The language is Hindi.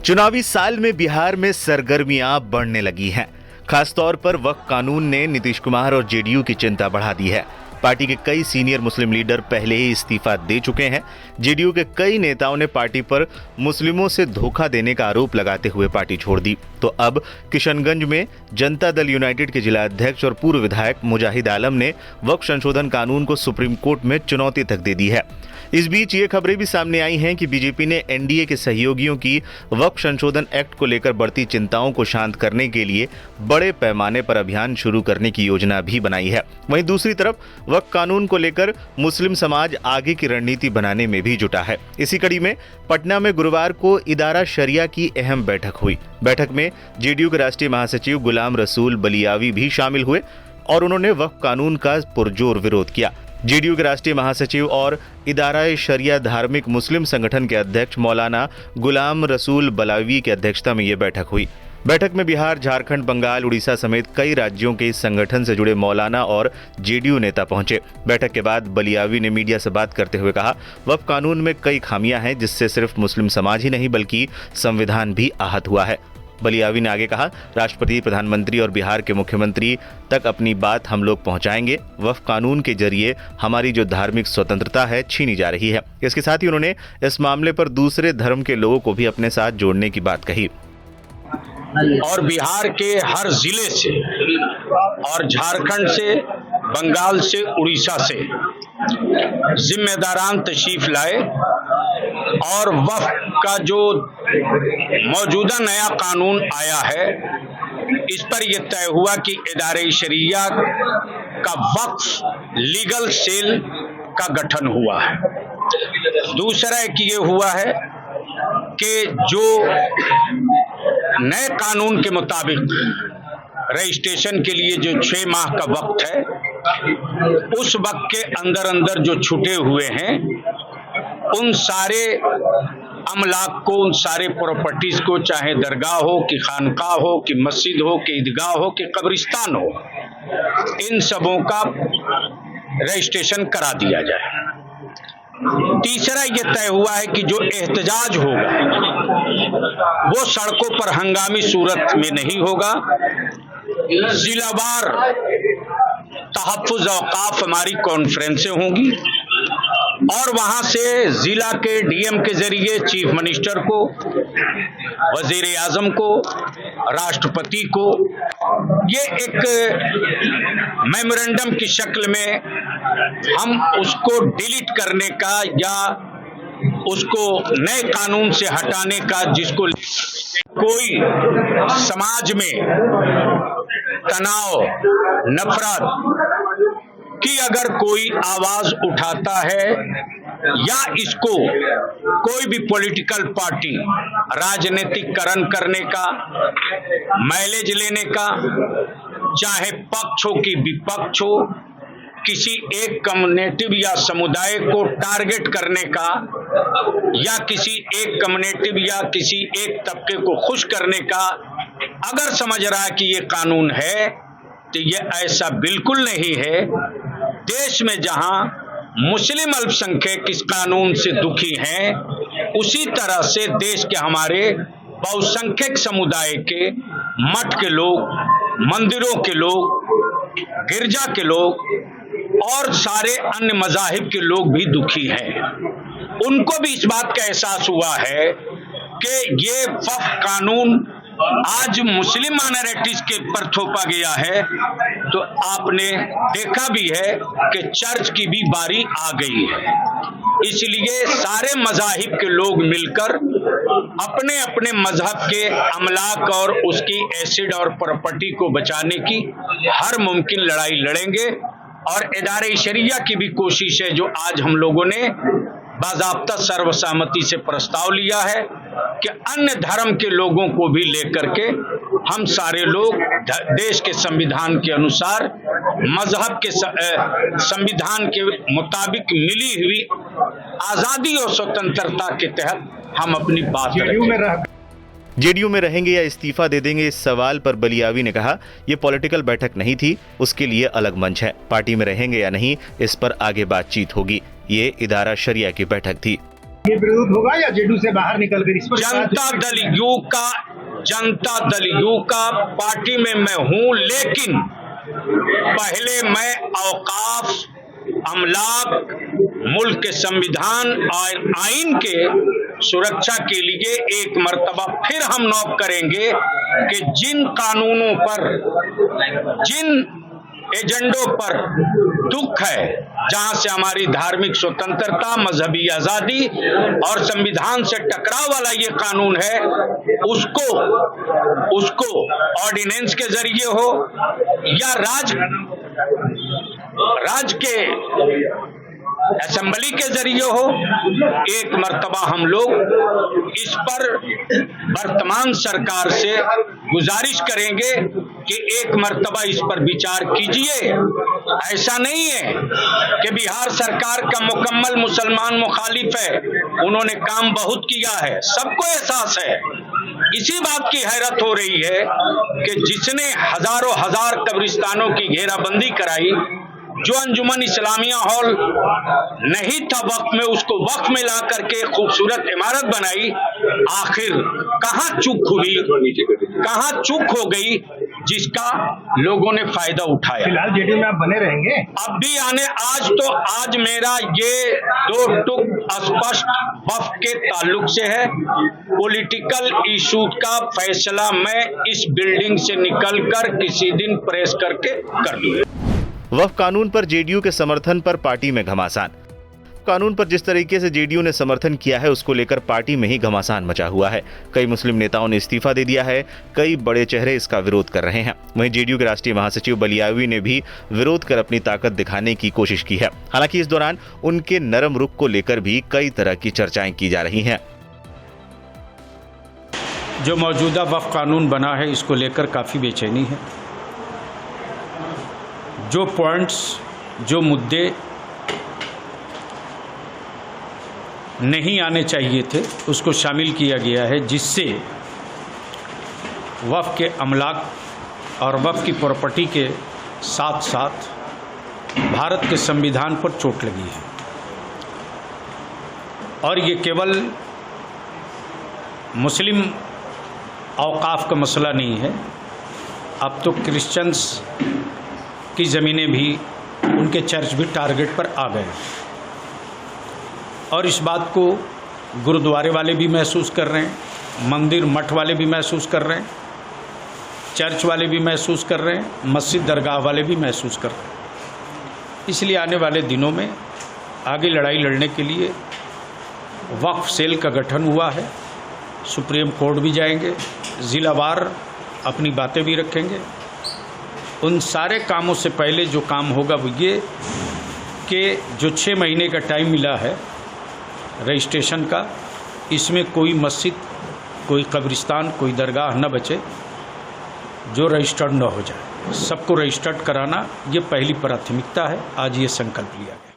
चुनावी साल में बिहार में सरगर्मियां बढ़ने लगी हैं। खासतौर पर वक्फ कानून ने नीतीश कुमार और जेडीयू की चिंता बढ़ा दी है। पार्टी के कई सीनियर मुस्लिम लीडर पहले ही इस्तीफा दे चुके हैं। जेडीयू के कई नेताओं ने पार्टी पर मुस्लिमों से धोखा देने का आरोप लगाते हुए पार्टी छोड़ दी। तो अब किशनगंज में जनता दल यूनाइटेड के जिला अध्यक्ष और पूर्व विधायक मुजाहिद आलम ने वक्फ संशोधन कानून को सुप्रीम कोर्ट में चुनौती तक दे दी है। इस बीच ये खबरें भी सामने आई हैं कि बीजेपी ने एनडीए के सहयोगियों की वक्फ संशोधन एक्ट को लेकर बढ़ती चिंताओं को शांत करने के लिए बड़े पैमाने पर अभियान शुरू करने की योजना भी बनाई है। वहीं दूसरी तरफ वक्फ कानून को लेकर मुस्लिम समाज आगे की रणनीति बनाने में भी जुटा है। इसी कड़ी में पटना में गुरुवार को इदारा शरिया की अहम बैठक हुई। बैठक में जेडीयू के राष्ट्रीय महासचिव गुलाम रसूल बलियावी भी शामिल हुए और उन्होंने वक्फ कानून का पुरजोर विरोध किया। जेडीयू के राष्ट्रीय महासचिव और इदारा शरिया धार्मिक मुस्लिम संगठन के अध्यक्ष मौलाना गुलाम रसूल बलावी की अध्यक्षता में ये बैठक हुई। बैठक में बिहार, झारखंड, बंगाल, उड़ीसा समेत कई राज्यों के इस संगठन से जुड़े मौलाना और जेडीयू नेता पहुंचे। बैठक के बाद बलियावी ने मीडिया से बात करते हुए कहा, वक्फ कानून में कई खामियां हैं जिससे सिर्फ मुस्लिम समाज ही नहीं बल्कि संविधान भी आहत हुआ है। बलियावी ने आगे कहा, राष्ट्रपति, प्रधानमंत्री और बिहार के मुख्यमंत्री तक अपनी बात हम लोग पहुंचाएंगे। वक्फ कानून के जरिए हमारी जो धार्मिक स्वतंत्रता है छीनी जा रही है। इसके साथ ही उन्होंने इस मामले पर दूसरे धर्म के लोगों को भी अपने साथ जोड़ने की बात कही। और बिहार के हर जिले से और झारखंड से, बंगाल से, उड़ीसा से जिम्मेदारान तशरीफ लाए और वक्फ का जो मौजूदा नया कानून आया है इस पर यह तय हुआ कि इदारे शरिया का वक्फ लीगल सेल का गठन हुआ है। दूसरा एक ये हुआ है कि जो नए कानून के मुताबिक रजिस्ट्रेशन के लिए जो 6 माह का वक्त है उस वक्त के अंदर जो छूटे हुए हैं उन सारे अमलाक को, उन सारे प्रॉपर्टीज को, चाहे दरगाह हो कि खानकाह हो कि मस्जिद हो कि ईदगाह हो कि कब्रिस्तान हो, इन सबों का रजिस्ट्रेशन करा दिया जाए। तीसरा यह तय हुआ है कि जो एहतजाज होगा वो सड़कों पर हंगामी सूरत में नहीं होगा। जिलावार तहफ्फुज़ औक़ाफ़ हमारी कॉन्फ्रेंसें होंगी और वहां से जिला के डीएम के जरिए चीफ मिनिस्टर को, वजीर आजम को, राष्ट्रपति को ये एक मेमोरेंडम की शक्ल में हम उसको डिलीट करने का या उसको नए कानून से हटाने का, जिसको कोई समाज में तनाव, नफरत की अगर कोई आवाज उठाता है या इसको कोई भी पॉलिटिकल पार्टी राजनीतिकरण करने का, माइलेज लेने का, चाहे पक्ष हो कि विपक्ष हो, किसी एक कम्युनिटी या समुदाय को टारगेट करने का या किसी एक कम्युनिटी या किसी एक तबके को खुश करने का अगर समझ रहा है कि ये कानून है तो ये ऐसा बिल्कुल नहीं है। देश में जहां मुस्लिम अल्पसंख्यक इस कानून से दुखी हैं, उसी तरह से देश के हमारे बहुसंख्यक समुदाय के, मठ के लोग, मंदिरों के लोग, गिरजा के लोग और सारे अन्य मज़ाहिब के लोग भी दुखी हैं। उनको भी इस बात का एहसास हुआ है कि ये वक्फ कानून आज मुस्लिम माइनॉरिटीज के पर थोपा गया है, तो आपने देखा भी है कि चर्च की भी बारी आ गई है। इसलिए सारे मज़ाहिब के लोग मिलकर अपने अपने मजहब के अमलाक और उसकी एसिड और प्रॉपर्टी को बचाने की हर मुमकिन लड़ाई लड़ेंगे। और इदारे शरिया की भी कोशिश है, जो आज हम लोगों ने बाज़ाब्ता सर्वसम्मति से प्रस्ताव लिया है कि अन्य धर्म के लोगों को भी लेकर के हम सारे लोग देश के संविधान के अनुसार, मजहब के संविधान के मुताबिक मिली हुई आज़ादी और स्वतंत्रता के तहत हम अपनी बात रखें। जेडीयू में रहेंगे या इस्तीफा दे देंगे, इस सवाल पर बलियावी ने कहा, ये पॉलिटिकल बैठक नहीं थी, उसके लिए अलग मंच है। पार्टी में रहेंगे या नहीं, इस पर आगे बातचीत होगी। ये इदारा शरिया की बैठक थी। ये विरोध होगा या जेडीयू से बाहर निकलकर इस पर जनता दल यू का पार्टी में मैं हूं, लेकिन पहले मैं औकाफ, अमलाक, मुल्क के संविधान और आइन के सुरक्षा के लिए एक मर्तबा फिर हम नोट करेंगे कि जिन कानूनों पर, जिन एजेंडों पर दुख है, जहां से हमारी धार्मिक स्वतंत्रता, मजहबी आजादी और संविधान से टकराव वाला ये कानून है, उसको ऑर्डिनेंस के जरिए हो या राज के असेंबली के जरिए हो, एक मर्तबा हम लोग इस पर वर्तमान सरकार से गुजारिश करेंगे कि एक मर्तबा इस पर विचार कीजिए। ऐसा नहीं है कि बिहार सरकार का मुकम्मल मुसलमान मुखालिफ है, उन्होंने काम बहुत किया है, सबको एहसास है। इसी बात की हैरत हो रही है कि जिसने हजारों हजार कब्रिस्तानों की घेराबंदी कराई, जो अंजुमन इस्लामिया हॉल नहीं था वक्त में, उसको वक्त में ला करके खूबसूरत इमारत बनाई, आखिर कहां चूक हुई, कहां चूक हो गई जिसका लोगों ने फायदा उठाया। फिलहाल जेडीयू में आप बने रहेंगे? अब भी आज मेरा ये दो टुक स्पष्ट वफ्द के ताल्लुक से है। पॉलिटिकल इशू का फैसला मैं इस बिल्डिंग से निकलकर किसी दिन प्रेस करके कर दूंगा। वक्फ कानून पर जेडीयू के समर्थन पर पार्टी में घमासान। कानून पर जिस तरीके से जेडीयू ने समर्थन किया है, उसको लेकर पार्टी में ही घमासान मचा हुआ है। कई मुस्लिम नेताओं ने इस्तीफा दे दिया है, कई बड़े चेहरे इसका विरोध कर रहे हैं। वहीं जेडीयू के राष्ट्रीय महासचिव बलियावी ने भी विरोध कर अपनी ताकत दिखाने की कोशिश की है। हालांकि इस दौरान उनके नरम रुख को लेकर भी कई तरह की चर्चाएं की जा रही हैं। जो मौजूदा वक्फ कानून बना है, इसको लेकर काफ़ी बेचैनी है। जो पॉइंट्स, जो मुद्दे नहीं आने चाहिए थे, उसको शामिल किया गया है, जिससे वक्फ के अमलाक और वक्फ की प्रॉपर्टी के साथ साथ भारत के संविधान पर चोट लगी है। और ये केवल मुस्लिम औकाफ का मसला नहीं है, अब तो क्रिश्चियंस की ज़मीनें भी, उनके चर्च भी टारगेट पर आ गए। और इस बात को गुरुद्वारे वाले भी महसूस कर रहे हैं, मंदिर मठ वाले भी महसूस कर रहे हैं, चर्च वाले भी महसूस कर रहे हैं, मस्जिद दरगाह वाले भी महसूस कर रहे हैं। इसलिए आने वाले दिनों में आगे लड़ाई लड़ने के लिए वक्फ सेल का गठन हुआ है। सुप्रीम कोर्ट भी जाएंगे, ज़िलावार अपनी बातें भी रखेंगे। उन सारे कामों से पहले जो काम होगा वो ये कि जो 6 महीने का टाइम मिला है रजिस्ट्रेशन का, इसमें कोई मस्जिद, कोई कब्रिस्तान, कोई दरगाह न बचे जो रजिस्टर्ड न हो जाए। सबको रजिस्टर्ड कराना ये पहली प्राथमिकता है। आज ये संकल्प लिया गया।